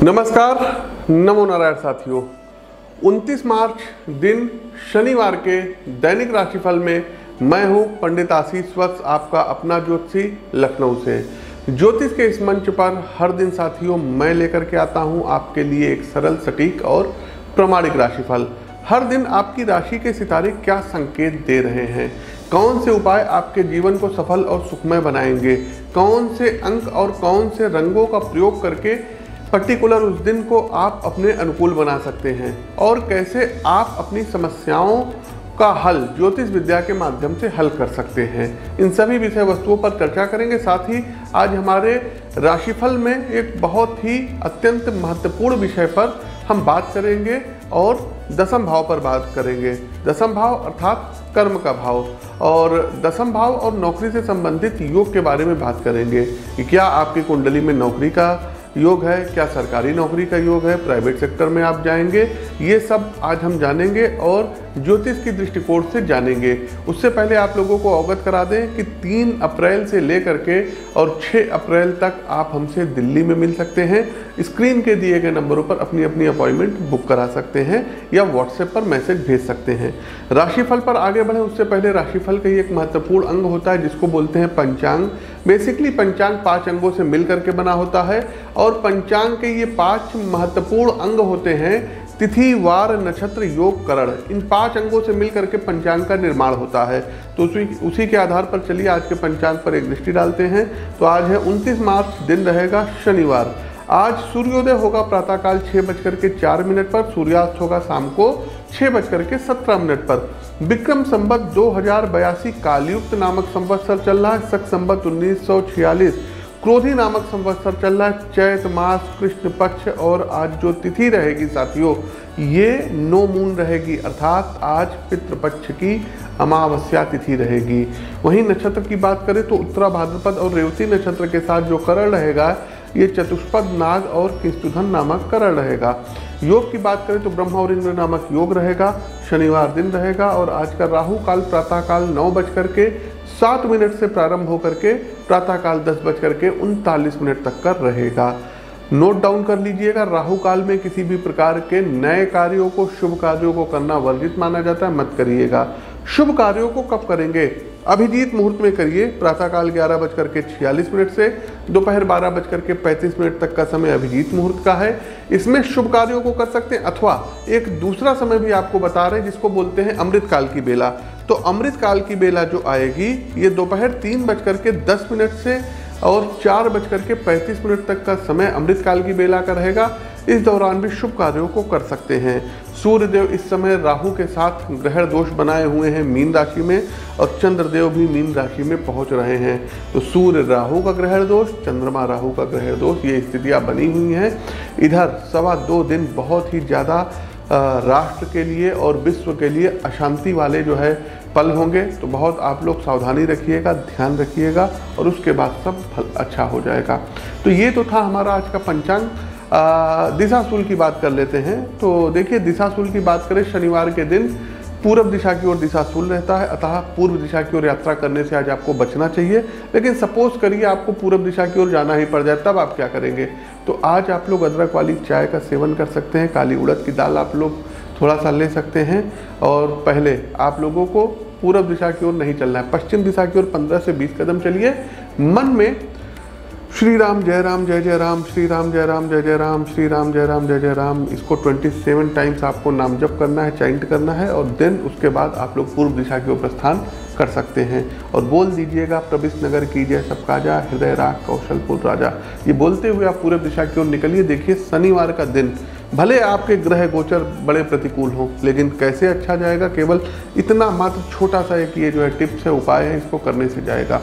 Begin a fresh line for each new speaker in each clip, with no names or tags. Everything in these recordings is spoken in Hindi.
नमस्कार, नमो नारायण साथियों। 29 मार्च दिन शनिवार के दैनिक राशिफल में मैं हूं पंडित आशीष वत्स, आपका अपना ज्योतिषी लखनऊ से। ज्योतिष के इस मंच पर हर दिन साथियों मैं लेकर के आता हूं आपके लिए एक सरल, सटीक और प्रामाणिक राशिफल। हर दिन आपकी राशि के सितारे क्या संकेत दे रहे हैं, कौन से उपाय आपके जीवन को सफल और सुखमय बनाएंगे, कौन से अंक और कौन से रंगों का प्रयोग करके पर्टिकुलर उस दिन को आप अपने अनुकूल बना सकते हैं, और कैसे आप अपनी समस्याओं का हल ज्योतिष विद्या के माध्यम से हल कर सकते हैं। इन सभी विषय वस्तुओं पर चर्चा करेंगे। साथ ही आज हमारे राशिफल में एक बहुत ही अत्यंत महत्वपूर्ण विषय पर हम बात करेंगे और दशम भाव पर बात करेंगे। दशम भाव अर्थात कर्म का भाव, और दशम भाव और नौकरी से संबंधित योग के बारे में बात करेंगे कि क्या आपकी कुंडली में नौकरी का योग है, क्या सरकारी नौकरी का योग है, प्राइवेट सेक्टर में आप जाएंगे, ये सब आज हम जानेंगे और ज्योतिष की दृष्टिकोण से जानेंगे। उससे पहले आप लोगों को अवगत करा दें कि 3 अप्रैल से लेकर के और 6 अप्रैल तक आप हमसे दिल्ली में मिल सकते हैं। स्क्रीन के दिए गए नंबरों पर अपनी अपनी अपॉइंटमेंट बुक करा सकते हैं या व्हाट्सएप पर मैसेज भेज सकते हैं। राशिफल पर आगे बढ़े उससे पहले राशिफल का ही एक महत्वपूर्ण अंग होता है जिसको बोलते हैं पंचांग। बेसिकली पंचांग 5 अंगों से मिल करके बना होता है, और पंचांग के ये 5 महत्वपूर्ण अंग होते हैं: तिथि, वार, नक्षत्र, योग, करण। इन 5 अंगों से मिलकर के पंचांग का निर्माण होता है। तो उसी के आधार पर चलिए आज के पंचांग पर एक दृष्टि डालते हैं। तो आज है 29 मार्च, दिन रहेगा शनिवार। आज सूर्योदय होगा प्रातःकाल 6:04 पर, सूर्यास्त होगा शाम को 6:17 पर। विक्रम संवत 2082 कालयुक्त नामक संवत्सर चल रहा है। शक संवत 1946 क्रोधी नामक संवत्सर चल रहा है। चैत मास कृष्ण पक्ष, और आज जो तिथि रहेगी साथियों ये नो मून रहेगी, अर्थात आज पितृपक्ष की अमावस्या तिथि रहेगी। वहीं नक्षत्र की बात करें तो उत्तरा भाद्रपद और रेवती नक्षत्र के साथ जो करण रहेगा ये चतुष्पद नाग और किंस्तुधन नामक करण रहेगा। योग की बात करें तो ब्रह्मा और इंद्र नामक योग रहेगा। शनिवार दिन रहेगा, और आज का राहु काल प्रातःकाल 9:07 से प्रारंभ होकर के प्रातःकाल 10:39 तक का रहेगा। नोट डाउन कर लीजिएगा, राहु काल में किसी भी प्रकार के नए कार्यों को, शुभ कार्यों को करना वर्जित माना जाता है, मत करिएगा। शुभ कार्यों को कब करेंगे? अभिजीत मुहूर्त में करिए। प्रातःकाल 11:46 से दोपहर 12:35 तक का समय अभिजीत मुहूर्त का है। इसमें शुभ कार्यों को कर सकते हैं, अथवा एक दूसरा समय भी आपको बता रहे हैं जिसको बोलते हैं अमृत काल की बेला। तो अमृत काल की बेला जो आएगी ये दोपहर 3:10 से और 4:35 तक का समय अमृत काल की बेला का रहेगा। इस दौरान भी शुभ कार्यों को कर सकते हैं। सूर्यदेव इस समय राहु के साथ ग्रहण दोष बनाए हुए हैं मीन राशि में, और चंद्रदेव भी मीन राशि में पहुंच रहे हैं। तो सूर्य राहु का ग्रहण दोष, चंद्रमा राहु का ग्रहण दोष, ये स्थितियां बनी हुई हैं। इधर 2.25 दिन बहुत ही ज़्यादा राष्ट्र के लिए और विश्व के लिए अशांति वाले जो है पल होंगे। तो बहुत आप लोग सावधानी रखिएगा, ध्यान रखिएगा, और उसके बाद सब फल अच्छा हो जाएगा। तो ये तो था हमारा आज का पंचांग। दिशाशूल की बात कर लेते हैं। तो देखिए, दिशाशूल की बात करें, शनिवार के दिन पूर्व दिशा की ओर दिशाशूल रहता है, अतः पूर्व दिशा की ओर यात्रा करने से आज आपको बचना चाहिए। लेकिन सपोज करिए आपको पूर्व दिशा की ओर जाना ही पड़ जाए, तब आप क्या करेंगे? तो आज आप लोग अदरक वाली चाय का सेवन कर सकते हैं। काली उड़द की दाल आप लोग थोड़ा सा ले सकते हैं, और पहले आप लोगों को पूर्व दिशा की ओर नहीं चलना है, पश्चिम दिशा की ओर 15 से 20 कदम चलिए। मन में श्री राम जय राम जय जय राम, श्री राम जय राम जय जय राम, श्री राम जय राम जय जय राम, इसको 27 टाइम्स आपको नाम जप करना है, चैंट करना है, और देन उसके बाद आप लोग पूर्व दिशा की ओर प्रस्थान कर सकते हैं। और बोल दीजिएगा, प्रविश नगर कीजिए सब काजा, हृदय राग कौशलपुर राजा। ये बोलते हुए आप पूर्व दिशा की ओर निकलिए। देखिए, शनिवार का दिन भले आपके ग्रह गोचर बड़े प्रतिकूल हों, लेकिन कैसे अच्छा जाएगा? केवल इतना मात्र छोटा सा एक ये जो है टिप्स है, उपाय है, इसको करने से जाएगा।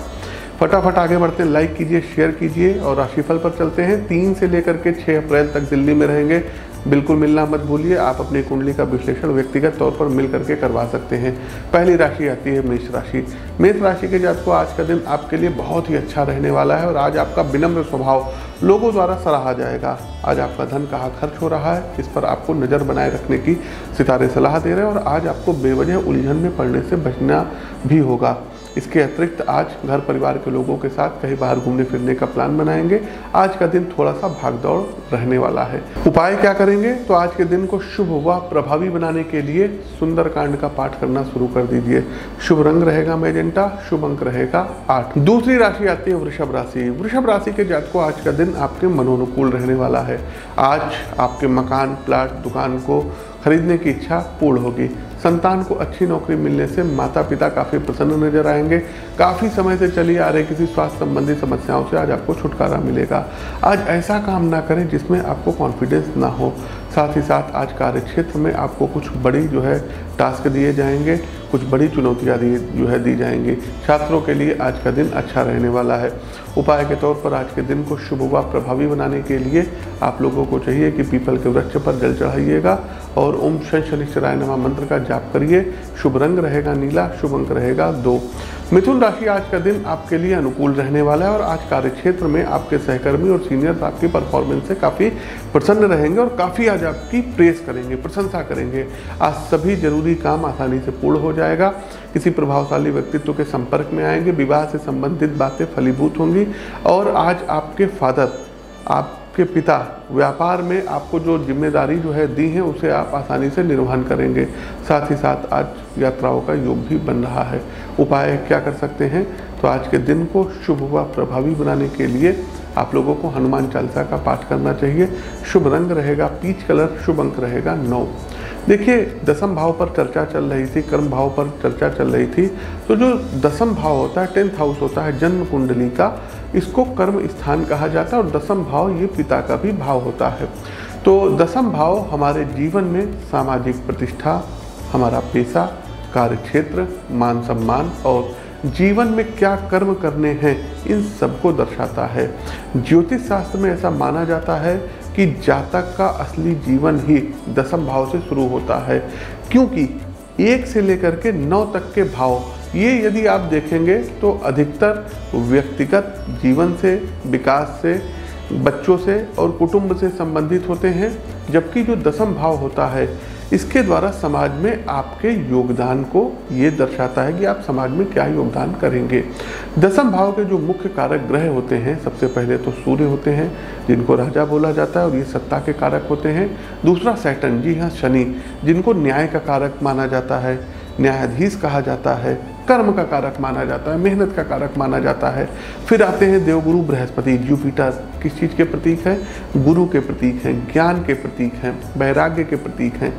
फटाफट आगे बढ़ते हैं, लाइक कीजिए, शेयर कीजिए, और राशिफल पर चलते हैं। 3 से लेकर के 6 अप्रैल तक दिल्ली में रहेंगे, बिल्कुल मिलना मत भूलिए। आप अपनी कुंडली का विश्लेषण व्यक्तिगत तौर पर मिल करके करवा सकते हैं। पहली राशि आती है मेष राशि। मेष राशि के जातकों, आज का दिन आपके लिए बहुत ही अच्छा रहने वाला है, और आज आपका विनम्र स्वभाव लोगों द्वारा सराहा जाएगा। आज आपका धन कहाँ खर्च हो रहा है, इस पर आपको नज़र बनाए रखने की सितारे सलाह दे रहे हैं, और आज आपको बेवजह उलझन में पड़ने से बचना भी होगा। इसके अतिरिक्त आज घर परिवार के लोगों के साथ कहीं बाहर घूमने फिरने का प्लान बनाएंगे। आज का दिन थोड़ा सा भागदौड़ रहने वाला है। उपाय क्या करेंगे, तो आज के दिन को शुभ व प्रभावी बनाने के लिए सुंदरकांड का पाठ करना शुरू कर दीजिए। शुभ रंग रहेगा मैजेंटा, शुभ अंक रहेगा 8। दूसरी राशि आती है वृषभ राशि। वृषभ राशि के जातकों आज का दिन आपके मनोनुकूल रहने वाला है। आज आपके मकान, प्लाट, दुकान को खरीदने की इच्छा पूर्ण होगी। संतान को अच्छी नौकरी मिलने से माता पिता काफ़ी प्रसन्न नजर आएंगे। काफ़ी समय से चली आ रही किसी स्वास्थ्य संबंधी समस्याओं से आज आपको छुटकारा मिलेगा। आज ऐसा काम ना करें जिसमें आपको कॉन्फिडेंस ना हो। साथ ही साथ आज कार्य क्षेत्र में आपको कुछ बड़ी टास्क दिए जाएंगे, कुछ बड़ी चुनौतियाँ दी जाएंगी। छात्रों के लिए आज का दिन अच्छा रहने वाला है। उपाय के तौर पर आज के दिन को शुभ व प्रभावी बनाने के लिए आप लोगों को चाहिए कि पीपल के वृक्ष पर जल चढ़ाइएगा और ओम शनिश्चराय नमः मंत्र का जाप करिए। शुभ रंग रहेगा नीला, शुभ अंक रहेगा 2। मिथुन राशि आज का दिन आपके लिए अनुकूल रहने वाला है और आज कार्य क्षेत्र में आपके सहकर्मी और सीनियर्स आपकी परफॉर्मेंस से काफ़ी प्रसन्न रहेंगे और काफ़ी आज आपकी प्रेस करेंगे, प्रशंसा करेंगे। आज सभी जरूरी काम आसानी से पूर्ण हो जाएगा। किसी प्रभावशाली व्यक्तित्व के संपर्क में आएंगे। विवाह से संबंधित बातें फलीभूत होंगी और आज आपके फादर, आपके पिता व्यापार में आपको जो जिम्मेदारी दी है उसे आप आसानी से निर्वहन करेंगे। साथ ही साथ आज यात्राओं का योग भी बन रहा है। उपाय क्या कर सकते हैं, तो आज के दिन को शुभ व प्रभावी बनाने के लिए आप लोगों को हनुमान चालीसा का पाठ करना चाहिए। शुभ रंग रहेगा पीच कलर, शुभ अंक रहेगा 9। देखिए, दसम भाव पर चर्चा चल रही थी, कर्म भाव पर चर्चा चल रही थी। तो जो दसम भाव होता है, 10th हाउस होता है जन्म कुंडली का, इसको कर्म स्थान कहा जाता है और दसम भाव ये पिता का भी भाव होता है। तो दसम भाव हमारे जीवन में सामाजिक प्रतिष्ठा, हमारा पेशा, कार्य क्षेत्र, मान सम्मान और जीवन में क्या कर्म करने हैं, इन सबको दर्शाता है। ज्योतिष शास्त्र में ऐसा माना जाता है कि जातक का असली जीवन ही दसम भाव से शुरू होता है, क्योंकि 1 से लेकर के 9 तक के भाव ये यदि आप देखेंगे तो अधिकतर व्यक्तिगत जीवन से, विकास से, बच्चों से और कुटुंब से संबंधित होते हैं। जबकि जो दसम भाव होता है इसके द्वारा समाज में आपके योगदान को ये दर्शाता है कि आप समाज में क्या योगदान करेंगे। दसम भाव के जो मुख्य कारक ग्रह होते हैं, सबसे पहले तो सूर्य होते हैं जिनको राजा बोला जाता है और ये सत्ता के कारक होते हैं। दूसरा सैटर्न, जी हाँ शनि, जिनको न्याय का कारक माना जाता है, न्यायाधीश कहा जाता है, कर्म का कारक माना जाता है, मेहनत का कारक माना जाता है। फिर आते हैं देवगुरु बृहस्पति। जुपिटर किस चीज़ के प्रतीक हैं, गुरु के प्रतीक हैं, ज्ञान के प्रतीक हैं, वैराग्य के प्रतीक हैं।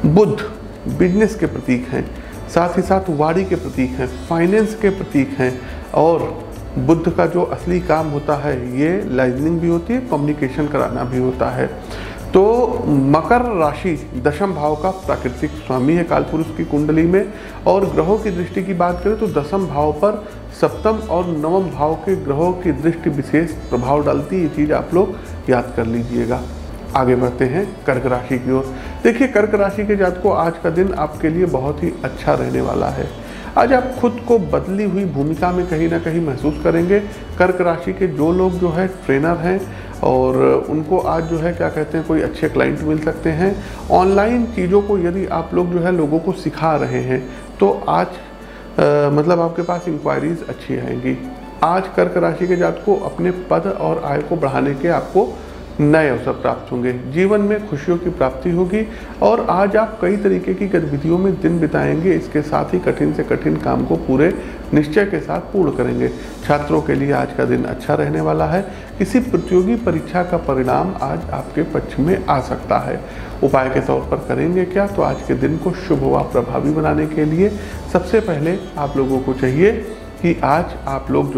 बुध बिजनेस के प्रतीक हैं, साथ ही साथ वाणी के प्रतीक हैं, फाइनेंस के प्रतीक हैं। और बुध का जो असली काम होता है ये लाइजनिंग भी होती है, कम्युनिकेशन कराना भी होता है। तो मकर राशि दशम भाव का प्राकृतिक स्वामी है कालपुरुष की कुंडली में। और ग्रहों की दृष्टि की बात करें तो दशम भाव पर सप्तम और नवम भाव के ग्रहों की दृष्टि विशेष प्रभाव डालती है। ये चीज़ आप लोग याद कर लीजिएगा। आगे बढ़ते हैं कर्क राशि की ओर। देखिए, कर्क राशि के जातकों आज का दिन आपके लिए बहुत ही अच्छा रहने वाला है। आज आप खुद को बदली हुई भूमिका में कहीं ना कहीं महसूस करेंगे। कर्क राशि के जो लोग ट्रेनर हैं और उनको आज क्या कहते हैं, कोई अच्छे क्लाइंट मिल सकते हैं। ऑनलाइन चीज़ों को यदि आप लोग लोगों को सिखा रहे हैं तो आज मतलब आपके पास इंक्वायरीज अच्छी आएंगी। आज कर्क राशि के जातकों अपने पद और आय को बढ़ाने के आपको नए अवसर प्राप्त होंगे। जीवन में खुशियों की प्राप्ति होगी और आज आप कई तरीके की गतिविधियों में दिन बिताएंगे। इसके साथ ही कठिन से कठिन काम को पूरे निश्चय के साथ पूर्ण करेंगे। छात्रों के लिए आज का दिन अच्छा रहने वाला है। किसी प्रतियोगी परीक्षा का परिणाम आज आपके पक्ष में आ सकता है। उपाय के तौर पर करेंगे क्या, तो आज के दिन को शुभ व प्रभावी बनाने के लिए सबसे पहले आप लोगों को चाहिए कि आज आप लोग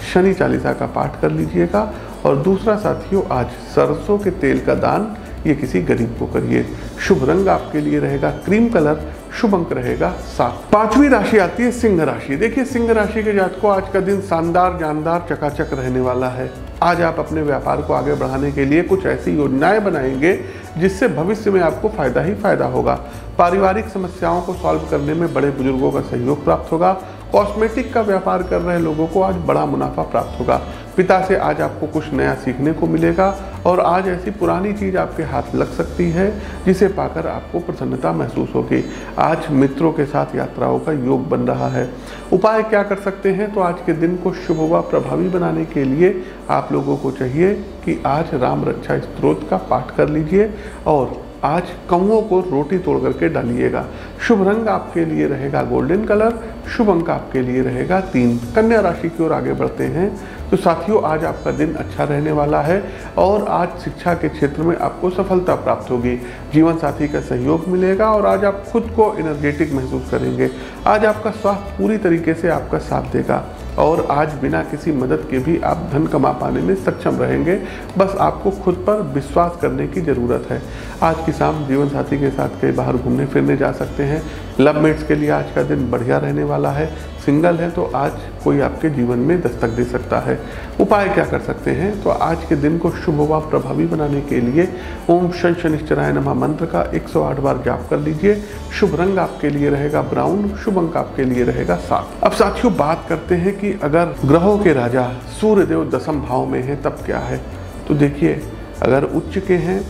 शनि चालीसा का पाठ कर लीजिएगा। और दूसरा साथियों, आज सरसों के तेल का दान ये किसी गरीब को करिए। शुभ रंग आपके लिए रहेगा क्रीम कलर, शुभ अंक रहेगा 7। पांचवी राशि आती है सिंह राशि। देखिए, सिंह राशि के जातकों आज का दिन शानदार, जानदार, चकाचक रहने वाला है। आज आप अपने व्यापार को आगे बढ़ाने के लिए कुछ ऐसी योजनाएं बनाएंगे जिससे भविष्य में आपको फायदा ही फायदा होगा। पारिवारिक समस्याओं को सॉल्व करने में बड़े बुजुर्गों का सहयोग प्राप्त होगा कॉस्मेटिक का व्यापार कर रहे लोगों को आज बड़ा मुनाफा प्राप्त होगा। पिता से आज आपको कुछ नया सीखने को मिलेगा और आज ऐसी पुरानी चीज़ आपके हाथ लग सकती है जिसे पाकर आपको प्रसन्नता महसूस होगी। आज मित्रों के साथ यात्राओं का योग बन रहा है। उपाय क्या कर सकते हैं? तो आज के दिन को शुभ व प्रभावी बनाने के लिए आप लोगों को चाहिए कि आज राम रक्षा स्तोत्र का पाठ कर लीजिए और आज कौओं को रोटी तोड़ करके डालिएगा। शुभ रंग आपके लिए रहेगा गोल्डन कलर, शुभ अंक आपके लिए रहेगा 3। कन्या राशि की ओर आगे बढ़ते हैं तो साथियों आज आपका दिन अच्छा रहने वाला है और आज शिक्षा के क्षेत्र में आपको सफलता प्राप्त होगी। जीवन साथी का सहयोग मिलेगा और आज आप खुद को एनर्जेटिक महसूस करेंगे। आज आपका स्वास्थ्य पूरी तरीके से आपका साथ देगा और आज बिना किसी मदद के भी आप धन कमा पाने में सक्षम रहेंगे। बस आपको खुद पर विश्वास करने की ज़रूरत है। आज की शाम जीवन साथी के साथ कहीं बाहर घूमने फिरने जा सकते हैं। लव मेट्स के लिए आज का दिन बढ़िया रहने वाला है। सिंगल है तो आज कोई आपके जीवन में दस्तक दे सकता है। उपाय क्या कर सकते हैं? तो आज के दिन को शुभ व प्रभावी बनाने के लिए ओम शं शनिश्चराय नमः मंत्र का 108 बार जाप कर लीजिए। शुभ रंग आपके लिए रहेगा ब्राउन, शुभ अंक आपके लिए रहेगा 7। अब साथियों बात करते हैं कि अगर ग्रहों के राजा सूर्यदेव दशम भाव में है तब क्या है। तो देखिए, अगर उच्च के हैं,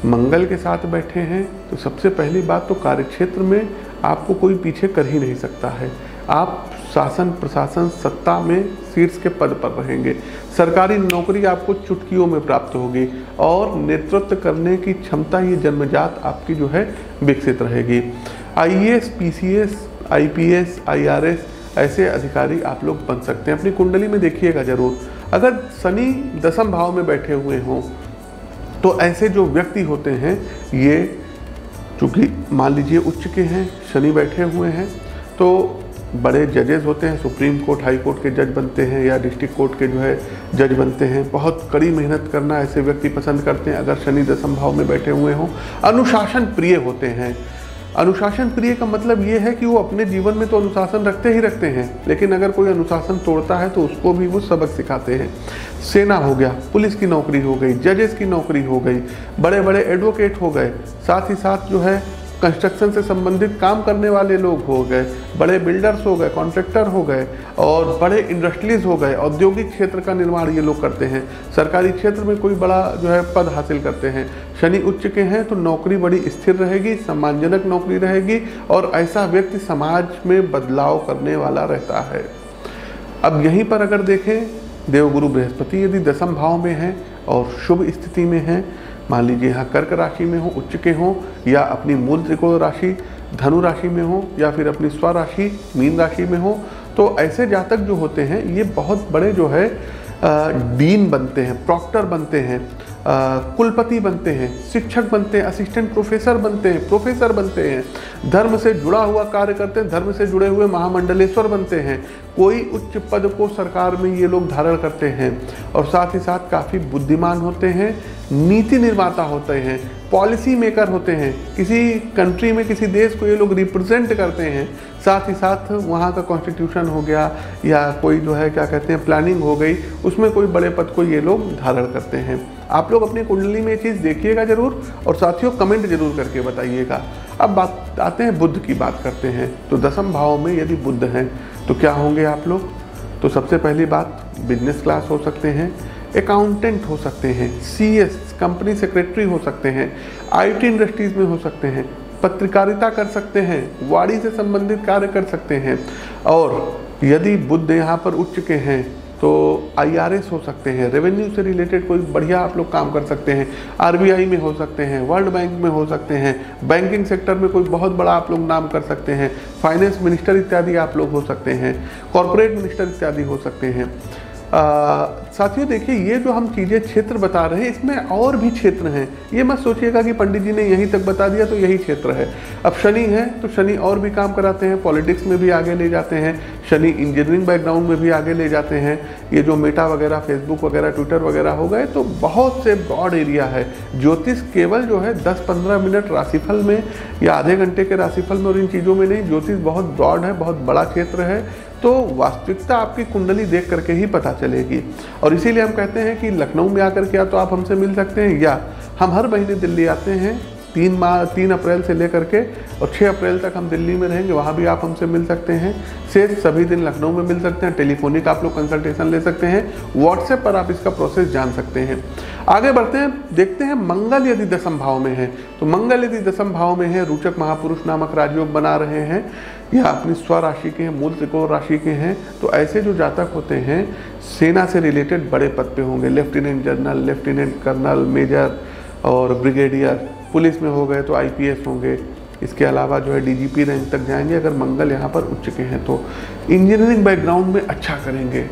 मंगल के साथ बैठे हैं तो सबसे पहली बात तो कार्यक्षेत्र में आपको कोई पीछे कर ही नहीं सकता है। आप शासन प्रशासन सत्ता में शीर्ष के पद पर रहेंगे। सरकारी नौकरी आपको चुटकियों में प्राप्त होगी और नेतृत्व करने की क्षमता ये जन्मजात आपकी जो है विकसित रहेगी। IAS, PCS, IPS, IRS ऐसे अधिकारी आप लोग बन सकते हैं। अपनी कुंडली में देखिएगा जरूर। अगर शनि दशम भाव में बैठे हुए हों तो ऐसे जो व्यक्ति होते हैं ये चूँकि मान लीजिए उच्च के हैं, शनि बैठे हुए हैं तो बड़े जजेस होते हैं। सुप्रीम कोर्ट, हाई कोर्ट के जज बनते हैं या डिस्ट्रिक्ट कोर्ट के जो है जज बनते हैं। बहुत कड़ी मेहनत करना ऐसे व्यक्ति पसंद करते हैं अगर शनि दशम भाव में बैठे हुए हों। अनुशासन प्रिय होते हैं। अनुशासन प्रिय का मतलब ये है कि वो अपने जीवन में तो अनुशासन रखते ही रखते हैं, लेकिन अगर कोई अनुशासन तोड़ता है तो उसको भी वो सबक सिखाते हैं। सेना हो गया, पुलिस की नौकरी हो गई, जजेस की नौकरी हो गई, बड़े बड़े एडवोकेट हो गए, साथ ही साथ जो है कंस्ट्रक्शन से संबंधित काम करने वाले लोग हो गए, बड़े बिल्डर्स हो गए, कॉन्ट्रैक्टर हो गए और बड़े इंडस्ट्रीज हो गए। औद्योगिक क्षेत्र का निर्माण ये लोग करते हैं। सरकारी क्षेत्र में कोई बड़ा जो है पद हासिल करते हैं। शनि उच्च के हैं तो नौकरी बड़ी स्थिर रहेगी, सम्मानजनक नौकरी रहेगी और ऐसा व्यक्ति समाज में बदलाव करने वाला रहता है। अब यहीं पर अगर देखें, देवगुरु बृहस्पति यदि दशम भाव में है और शुभ स्थिति में है, मान लीजिए यहाँ कर्क राशि में हो, उच्च के हों या अपनी मूल त्रिकोण राशि धनु राशि में हो या फिर अपनी स्वराशि मीन राशि में हो, तो ऐसे जातक जो होते हैं ये बहुत बड़े जो है डीन बनते हैं, प्रॉक्टर बनते हैं, कुलपति बनते हैं, शिक्षक बनते हैं, असिस्टेंट प्रोफेसर बनते हैं, प्रोफेसर बनते हैं, धर्म से जुड़ा हुआ कार्य करते हैं, धर्म से जुड़े हुए महामंडलेश्वर बनते हैं। कोई उच्च पद को सरकार में ये लोग धारण करते हैं और साथ ही साथ काफ़ी बुद्धिमान होते हैं, नीति निर्माता होते हैं, पॉलिसी मेकर होते हैं। किसी कंट्री में, किसी देश को ये लोग रिप्रेजेंट करते हैं। साथ ही साथ वहाँ का कॉन्स्टिट्यूशन हो गया या कोई जो है क्या कहते हैं प्लानिंग हो गई, उसमें कोई बड़े पद को ये लोग धारण करते हैं। आप लोग अपनी कुंडली में ये चीज़ देखिएगा जरूर और साथियों कमेंट जरूर करके बताइएगा। अब बात आते हैं बुध की बात करते हैं। तो दशम भाव में यदि बुध हैं तो क्या होंगे आप लोग? तो सबसे पहली बात बिजनेस क्लास हो सकते हैं, अकाउंटेंट हो सकते हैं, CS कंपनी सेक्रेटरी हो सकते हैं, IT इंडस्ट्रीज में हो सकते हैं, पत्रकारिता कर सकते हैं, वाणी से संबंधित कार्य कर सकते हैं। और यदि बुध यहाँ पर उच्च के हैं तो IRS हो सकते हैं, रेवेन्यू से रिलेटेड कोई बढ़िया आप लोग काम कर सकते हैं, RBI में हो सकते हैं, वर्ल्ड बैंक में हो सकते हैं, बैंकिंग सेक्टर में कोई बहुत बड़ा आप लोग नाम कर सकते हैं, फाइनेंस मिनिस्टर इत्यादि आप लोग हो सकते हैं, कॉरपोरेट मिनिस्टर इत्यादि हो सकते हैं। साथियों देखिए, ये जो हम चीज़ें क्षेत्र बता रहे हैं इसमें और भी क्षेत्र हैं। ये मत सोचिएगा कि पंडित जी ने यहीं तक बता दिया तो यही क्षेत्र है। अब शनि है तो शनि और भी काम कराते हैं, पॉलिटिक्स में भी आगे ले जाते हैं, शनि इंजीनियरिंग बैकग्राउंड में भी आगे ले जाते हैं। ये जो मेटा वगैरह, फेसबुक वगैरह, ट्विटर वगैरह हो गए तो बहुत से ब्रॉड एरिया है। ज्योतिष केवल जो है 10-15 मिनट राशिफल में या आधे घंटे के राशिफल में और इन चीज़ों में नहीं, ज्योतिष बहुत ब्रॉड है, बहुत बड़ा क्षेत्र है। तो वास्तविकता आपकी कुंडली देख करके ही पता चलेगी। और इसीलिए हम कहते हैं कि लखनऊ में आकर के या तो आप हमसे मिल सकते हैं या हम हर महीने दिल्ली आते हैं 3 अप्रैल से लेकर के और 6 अप्रैल तक हम दिल्ली में रहेंगे, वहाँ भी आप हमसे मिल सकते हैं। शेष सभी दिन लखनऊ में मिल सकते हैं। टेलीफोनिक आप लोग कंसल्टेशन ले सकते हैं। व्हाट्सएप पर आप इसका प्रोसेस जान सकते हैं। आगे बढ़ते हैं, देखते हैं मंगल यदि दशम भाव में है तो मंगल यदि दशम भाव में है, रोचक महापुरुष नामक राजयोग बना रहे हैं या अपनी स्व राशि के हैं, मूल त्रिकोण राशि के हैं, तो ऐसे जो जातक होते हैं सेना से रिलेटेड बड़े पद पे होंगे। Lieutenant general, lieutenant colonel, major और ब्रिगेडियर। पुलिस में हो गए तो IPS होंगे। इसके अलावा जो है DGP रैंक तक जाएंगे अगर मंगल यहाँ पर उच्च के हैं तो। इंजीनियरिंग बैकग्राउंड में अच्छा करेंगे,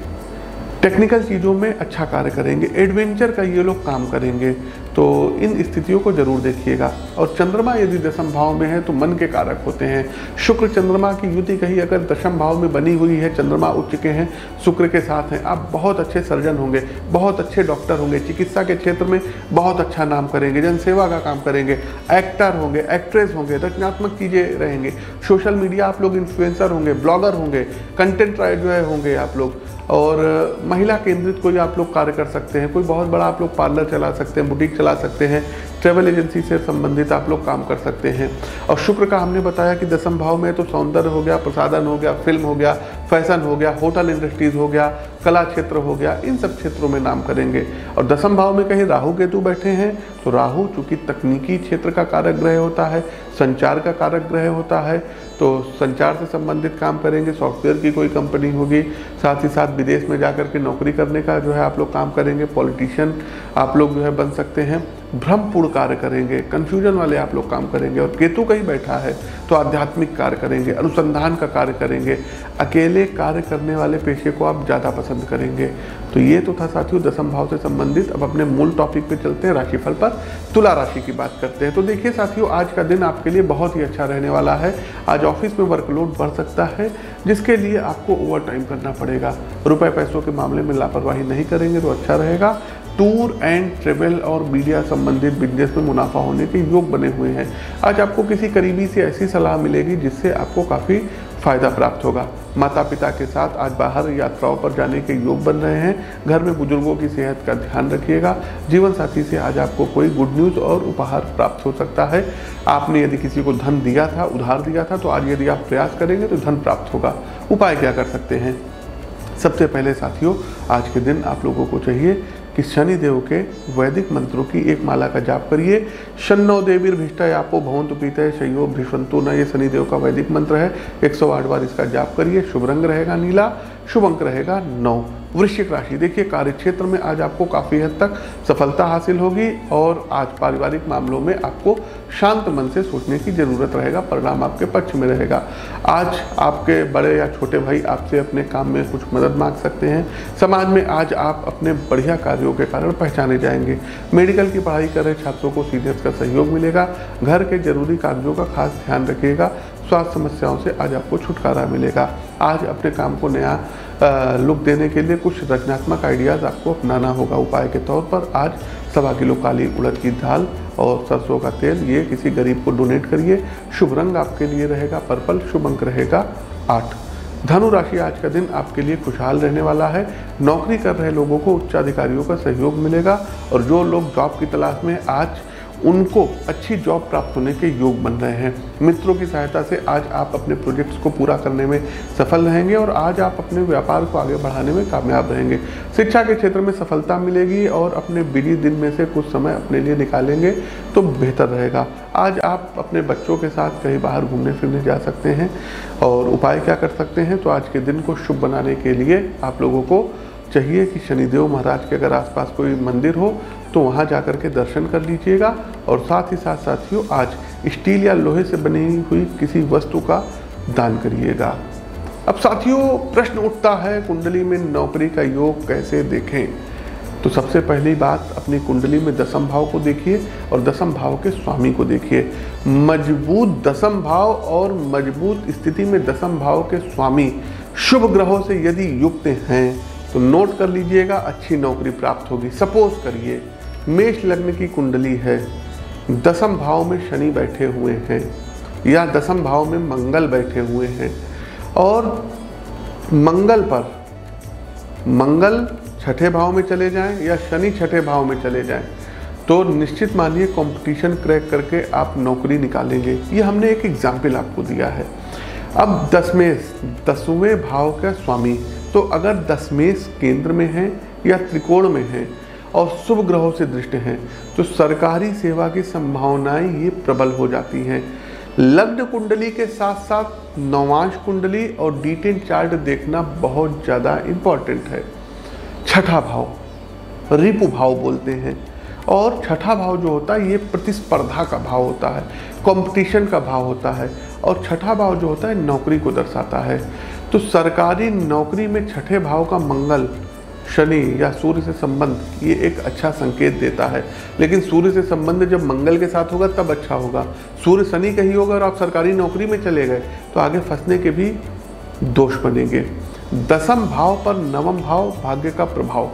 टेक्निकल चीज़ों में अच्छा कार्य करेंगे, एडवेंचर का ये लोग काम करेंगे। तो इन स्थितियों को जरूर देखिएगा। और चंद्रमा यदि दशम भाव में है तो मन के कारक होते हैं। शुक्र चंद्रमा की युति कहीं अगर दशम भाव में बनी हुई है, चंद्रमा उच्च के हैं, शुक्र के साथ हैं, आप बहुत अच्छे सर्जन होंगे, बहुत अच्छे डॉक्टर होंगे, चिकित्सा के क्षेत्र में बहुत अच्छा नाम करेंगे, जनसेवा का काम करेंगे, एक्टर होंगे, एक्ट्रेस होंगे, रचनात्मक चीज़ें रहेंगे, सोशल मीडिया आप लोग इन्फ्लुएंसर होंगे, ब्लॉगर होंगे, कंटेंट राइटर जो है होंगे आप लोग, और महिला केंद्रित कोई आप लोग कार्य कर सकते हैं। कोई बहुत बड़ा आप लोग पार्लर चला सकते हैं, बुटीक चला सकते हैं, ट्रैवल एजेंसी से संबंधित आप लोग काम कर सकते हैं। और शुक्र का हमने बताया कि दशम भाव में तो सौंदर्य हो गया, प्रसाधन हो गया, फिल्म हो गया, फैशन हो गया, होटल इंडस्ट्रीज हो गया, कला क्षेत्र हो गया, इन सब क्षेत्रों में नाम करेंगे। और दशम भाव में कहीं राहु केतु बैठे हैं तो राहु चूंकि तकनीकी क्षेत्र का कारक ग्रह होता है, संचार का कारक ग्रह होता है, तो संचार से संबंधित काम करेंगे। सॉफ्टवेयर की कोई कंपनी होगी, साथ ही साथ विदेश में जाकर के नौकरी करने का जो है आप लोग काम करेंगे। पॉलिटिशियन आप लोग जो है बन सकते हैं। भ्रमपूर्ण कार्य करेंगे, कन्फ्यूजन वाले आप लोग काम करेंगे। और केतु कहीं बैठा है तो आध्यात्मिक कार्य करेंगे, अनुसंधान का कार्य करेंगे, अकेले कार्य करने वाले पेशे को आप ज़्यादा पसंद करेंगे। तो ये तो था साथियों दशम भाव से संबंधित। अब अपने मूल टॉपिक पे चलते हैं, राशिफल पर तुला राशि की बात करते हैं। तो देखिए साथियों, आज का दिन आपके लिए बहुत ही अच्छा रहने वाला है। आज ऑफिस में वर्कलोड बढ़ सकता है, जिसके लिए आपको ओवर टाइम करना पड़ेगा। रुपए पैसों के मामले में लापरवाही नहीं करेंगे तो अच्छा रहेगा। टूर एंड ट्रेवल और मीडिया संबंधित बिजनेस में मुनाफा होने के योग बने हुए हैं। आज आपको किसी करीबी से ऐसी सलाह मिलेगी जिससे आपको काफ़ी फायदा प्राप्त होगा। माता पिता के साथ आज बाहर यात्राओं पर जाने के योग बन रहे हैं। घर में बुजुर्गों की सेहत का ध्यान रखिएगा। जीवन साथी से आज आपको कोई गुड न्यूज़ और उपहार प्राप्त हो सकता है। आपने यदि किसी को धन दिया था, उधार दिया था, तो आज यदि आप प्रयास करेंगे तो धन प्राप्त होगा। उपाय क्या कर सकते हैं? सबसे पहले साथियों, आज के दिन आप लोगों को चाहिए कि शनिदेव के वैदिक मंत्रों की एक माला का जाप करिए। शन्नो देवीर्भिष्टयापो भवन्तु प्रीतये शय्यो भृशन्तु न, ये शनिदेव का वैदिक मंत्र है। 108 बार इसका जाप करिए। शुभ रंग रहेगा नीला, शुभ अंक रहेगा 9। वृश्चिक राशि, देखिए कार्य क्षेत्र में आज आपको काफ़ी हद तक सफलता हासिल होगी और आज पारिवारिक मामलों में आपको शांत मन से सोचने की ज़रूरत रहेगा। परिणाम आपके पक्ष में रहेगा। आज आपके बड़े या छोटे भाई आपसे अपने काम में कुछ मदद मांग सकते हैं। समाज में आज आप अपने बढ़िया कार्यों के कारण पहचाने जाएंगे। मेडिकल की पढ़ाई कर रहे छात्रों को सीनियर्स का सहयोग मिलेगा। घर के जरूरी कार्यों का खास ध्यान रखिएगा। स्वास्थ्य समस्याओं से आज आपको छुटकारा मिलेगा। आज अपने काम को नया लुक देने के लिए कुछ रचनात्मक आइडियाज़ आपको अपनाना होगा। उपाय के तौर पर आज 1.25 किलो काली उड़द की दाल और सरसों का तेल ये किसी गरीब को डोनेट करिए। शुभ रंग आपके लिए रहेगा पर्पल, शुभ अंक रहेगा 8। धनु राशि, आज का दिन आपके लिए खुशहाल रहने वाला है। नौकरी कर रहे लोगों को उच्च अधिकारियों का सहयोग मिलेगा और जो लोग जॉब की तलाश में आज उनको अच्छी जॉब प्राप्त होने के योग बन रहे हैं। मित्रों की सहायता से आज आप अपने प्रोजेक्ट्स को पूरा करने में सफल रहेंगे और आज आप अपने व्यापार को आगे बढ़ाने में कामयाब रहेंगे। शिक्षा के क्षेत्र में सफलता मिलेगी और अपने बिजी दिन में से कुछ समय अपने लिए निकालेंगे तो बेहतर रहेगा। आज आप अपने बच्चों के साथ कहीं बाहर घूमने फिरने जा सकते हैं। और उपाय क्या कर सकते हैं? तो आज के दिन को शुभ बनाने के लिए आप लोगों को चाहिए कि शनिदेव महाराज के अगर आसपास कोई मंदिर हो तो वहाँ जाकर के दर्शन कर लीजिएगा। और साथ ही साथ साथियों, आज स्टील या लोहे से बनी हुई किसी वस्तु का दान करिएगा। अब साथियों, प्रश्न उठता है कुंडली में नौकरी का योग कैसे देखें? तो सबसे पहली बात, अपनी कुंडली में दशम भाव को देखिए और दशम भाव के स्वामी को देखिए। मजबूत दशम भाव और मजबूत स्थिति में दशम भाव के स्वामी शुभ ग्रहों से यदि युक्त हैं तो नोट कर लीजिएगा, अच्छी नौकरी प्राप्त होगी। सपोज करिए मेष लग्न की कुंडली है, दशम भाव में शनि बैठे हुए हैं या दशम भाव में मंगल बैठे हुए हैं और मंगल छठे भाव में चले जाएं या शनि छठे भाव में चले जाएं, तो तो निश्चित मानिए कंपटीशन क्रैक करके आप नौकरी निकालेंगे। ये हमने एक एग्जाम्पल आपको दिया है। अब दशमेश, 10वें भाव का स्वामी, तो अगर दशमेश केंद्र में है या त्रिकोण में है और शुभ ग्रहों से दृष्ट हैं तो सरकारी सेवा की संभावनाएं ये प्रबल हो जाती हैं। लग्न कुंडली के साथ साथ नवांश कुंडली और डिटेल चार्ट देखना बहुत ज़्यादा इम्पॉर्टेंट है। छठा भाव रिपु भाव बोलते हैं, और छठा भाव जो होता है ये प्रतिस्पर्धा का भाव होता है, कंपटीशन का भाव होता है, और छठा भाव जो होता है नौकरी को दर्शाता है। तो सरकारी नौकरी में छठे भाव का मंगल, शनि या सूर्य से संबंध ये एक अच्छा संकेत देता है। लेकिन सूर्य से संबंध जब मंगल के साथ होगा तब अच्छा होगा। सूर्य शनि का ही होगा और आप सरकारी नौकरी में चले गए तो आगे फंसने के भी दोष बनेंगे। दसम भाव पर नवम भाव भाग्य का प्रभाव,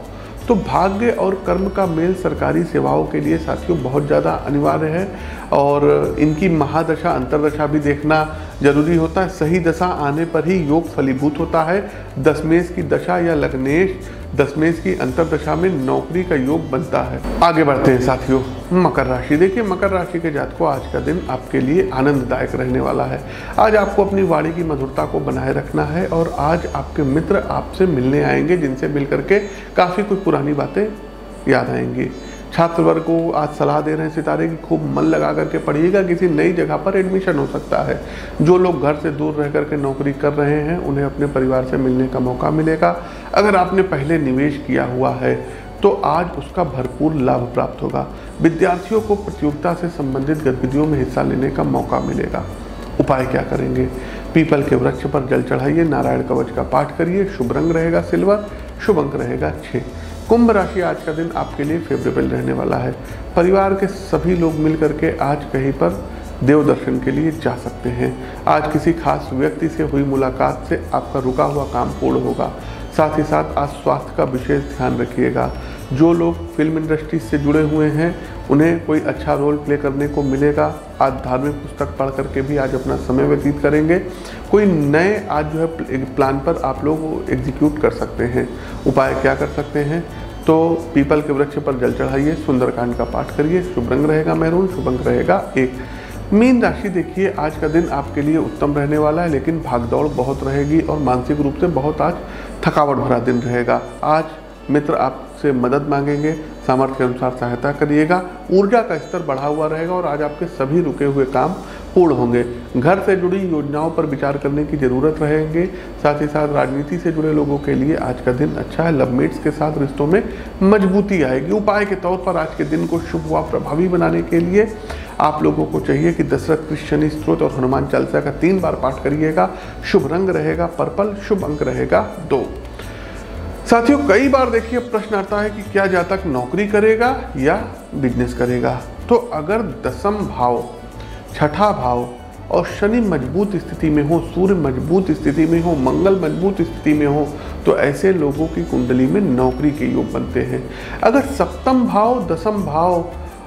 तो भाग्य और कर्म का मेल सरकारी सेवाओं के लिए साथियों बहुत ज़्यादा अनिवार्य है, और इनकी महादशा अंतरदशा भी देखना जरूरी होता है। सही दशा आने पर ही योग फलीभूत होता है। दशमेश की दशा या लग्नेश दशमेश की अंतरदशा में नौकरी का योग बनता है। आगे बढ़ते हैं साथियों, मकर राशि। देखिए मकर राशि के जातकों, आज का दिन आपके लिए आनंददायक रहने वाला है। आज आपको अपनी वाणी की मधुरता को बनाए रखना है, और आज आपके मित्र आपसे मिलने आएंगे जिनसे मिल करके काफ़ी कुछ पुरानी बातें याद आएंगी। छात्र वर्ग को आज सलाह दे रहे हैं सितारे की खूब मन लगा करके पढ़िएगा, किसी नई जगह पर एडमिशन हो सकता है। जो लोग घर से दूर रह करके नौकरी कर रहे हैं उन्हें अपने परिवार से मिलने का मौका मिलेगा। अगर आपने पहले निवेश किया हुआ है तो आज उसका भरपूर लाभ प्राप्त होगा। विद्यार्थियों को प्रतियोगिता से संबंधित गतिविधियों में हिस्सा लेने का मौका मिलेगा। उपाय क्या करेंगे? पीपल के वृक्ष पर जल चढ़ाइए, नारायण कवच का पाठ करिए। शुभ रंग रहेगा सिल्वर, शुभ अंक रहेगा 6। कुंभ राशि, आज का दिन आपके लिए फेवरेबल रहने वाला है। परिवार के सभी लोग मिल करके आज कहीं पर देव दर्शन के लिए जा सकते हैं। आज किसी खास व्यक्ति से हुई मुलाकात से आपका रुका हुआ काम पूर्ण होगा। साथ ही साथ आज स्वास्थ्य का विशेष ध्यान रखिएगा। जो लोग फिल्म इंडस्ट्री से जुड़े हुए हैं उन्हें कोई अच्छा रोल प्ले करने को मिलेगा। आज धार्मिक पुस्तक पढ़ करके भी आज अपना समय व्यतीत करेंगे। कोई नए आज जो है प्लान पर आप लोग एग्जीक्यूट कर सकते हैं। उपाय क्या कर सकते हैं? तो पीपल के वृक्ष पर जल चढ़ाइए, सुंदरकांड का पाठ करिए। शुभ रंग रहेगा मैरून, शुभ अंक रहेगा 1। मीन राशि, देखिए आज का दिन आपके लिए उत्तम रहने वाला है, लेकिन भागदौड़ बहुत रहेगी और मानसिक रूप से बहुत आज थकावट भरा दिन रहेगा। आज मित्र आपसे मदद मांगेंगे, सामर्थ्य के अनुसार सहायता करिएगा। ऊर्जा का स्तर बढ़ा हुआ रहेगा और आज आपके सभी रुके हुए काम पूर्ण होंगे। घर से जुड़ी योजनाओं पर विचार करने की जरूरत रहेंगे। साथ ही साथ राजनीति से जुड़े लोगों के लिए आज का दिन अच्छा है। लवमेट्स के साथ रिश्तों में मजबूती आएगी। उपाय के तौर पर आज के दिन को शुभ व प्रभावी बनाने के लिए आप लोगों को चाहिए कि दशरथ कृष्ण स्त्रोत और हनुमान चालीसा का 3 बार पाठ करिएगा। शुभ रंग रहेगा पर्पल, शुभ अंक रहेगा 2। साथियों, कई बार देखिए प्रश्न आता है कि क्या जातक नौकरी करेगा या बिजनेस करेगा। तो अगर दसम भाव, छठा भाव और शनि मजबूत स्थिति में हो, सूर्य मजबूत स्थिति में हो, मंगल मजबूत स्थिति में हो, तो ऐसे लोगों की कुंडली में नौकरी के योग बनते हैं। अगर सप्तम भाव, दसम भाव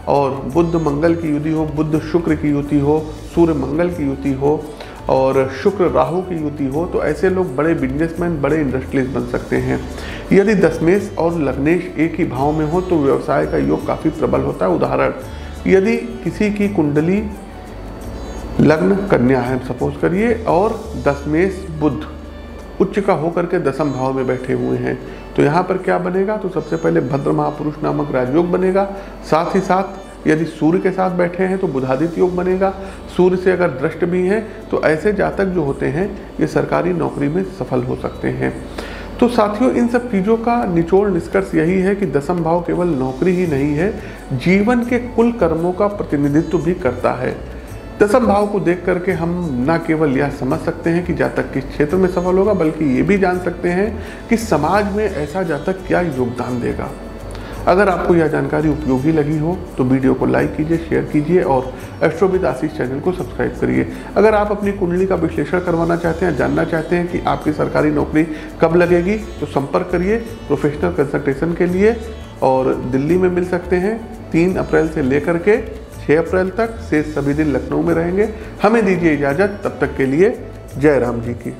और बुध मंगल की युति हो, बुध शुक्र की युति हो, सूर्य मंगल की युति हो और शुक्र राहु की युति हो, तो ऐसे लोग बड़े बिजनेसमैन, बड़े इंडस्ट्रियलिस्ट बन सकते हैं। यदि दशमेश और लग्नेश एक ही भाव में हो तो व्यवसाय का योग काफ़ी प्रबल होता है। उदाहरण, यदि किसी की कुंडली लग्न कन्या है सपोज करिए, और दशमेश बुध उच्च का होकर के दसम भाव में बैठे हुए हैं, तो यहाँ पर क्या बनेगा? तो सबसे पहले भद्र महापुरुष नामक राजयोग बनेगा। साथ ही साथ यदि सूर्य के साथ बैठे हैं तो बुधादित्य योग बनेगा। सूर्य से अगर दृष्ट भी हैं तो ऐसे जातक जो होते हैं ये सरकारी नौकरी में सफल हो सकते हैं। तो साथियों, इन सब चीज़ों का निचोड़ निष्कर्ष यही है कि दसम भाव केवल नौकरी ही नहीं है, जीवन के कुल कर्मों का प्रतिनिधित्व भी करता है। दसम भाव को देख करके हम न केवल यह समझ सकते हैं कि जातक किस क्षेत्र में सफल होगा, बल्कि ये भी जान सकते हैं कि समाज में ऐसा जातक क्या योगदान देगा। अगर आपको यह जानकारी उपयोगी लगी हो तो वीडियो को लाइक कीजिए, शेयर कीजिए और एस्ट्रोविद आशीष चैनल को सब्सक्राइब करिए। अगर आप अपनी कुंडली का विश्लेषण करवाना चाहते हैं, जानना चाहते हैं कि आपकी सरकारी नौकरी कब लगेगी, तो संपर्क करिए प्रोफेशनल कंसल्टेशन के लिए। और दिल्ली में मिल सकते हैं 3 अप्रैल से लेकर के 6 अप्रैल तक। शेष सभी दिन लखनऊ में रहेंगे। हमें दीजिए इजाज़त, तब तक के लिए जय राम जी की।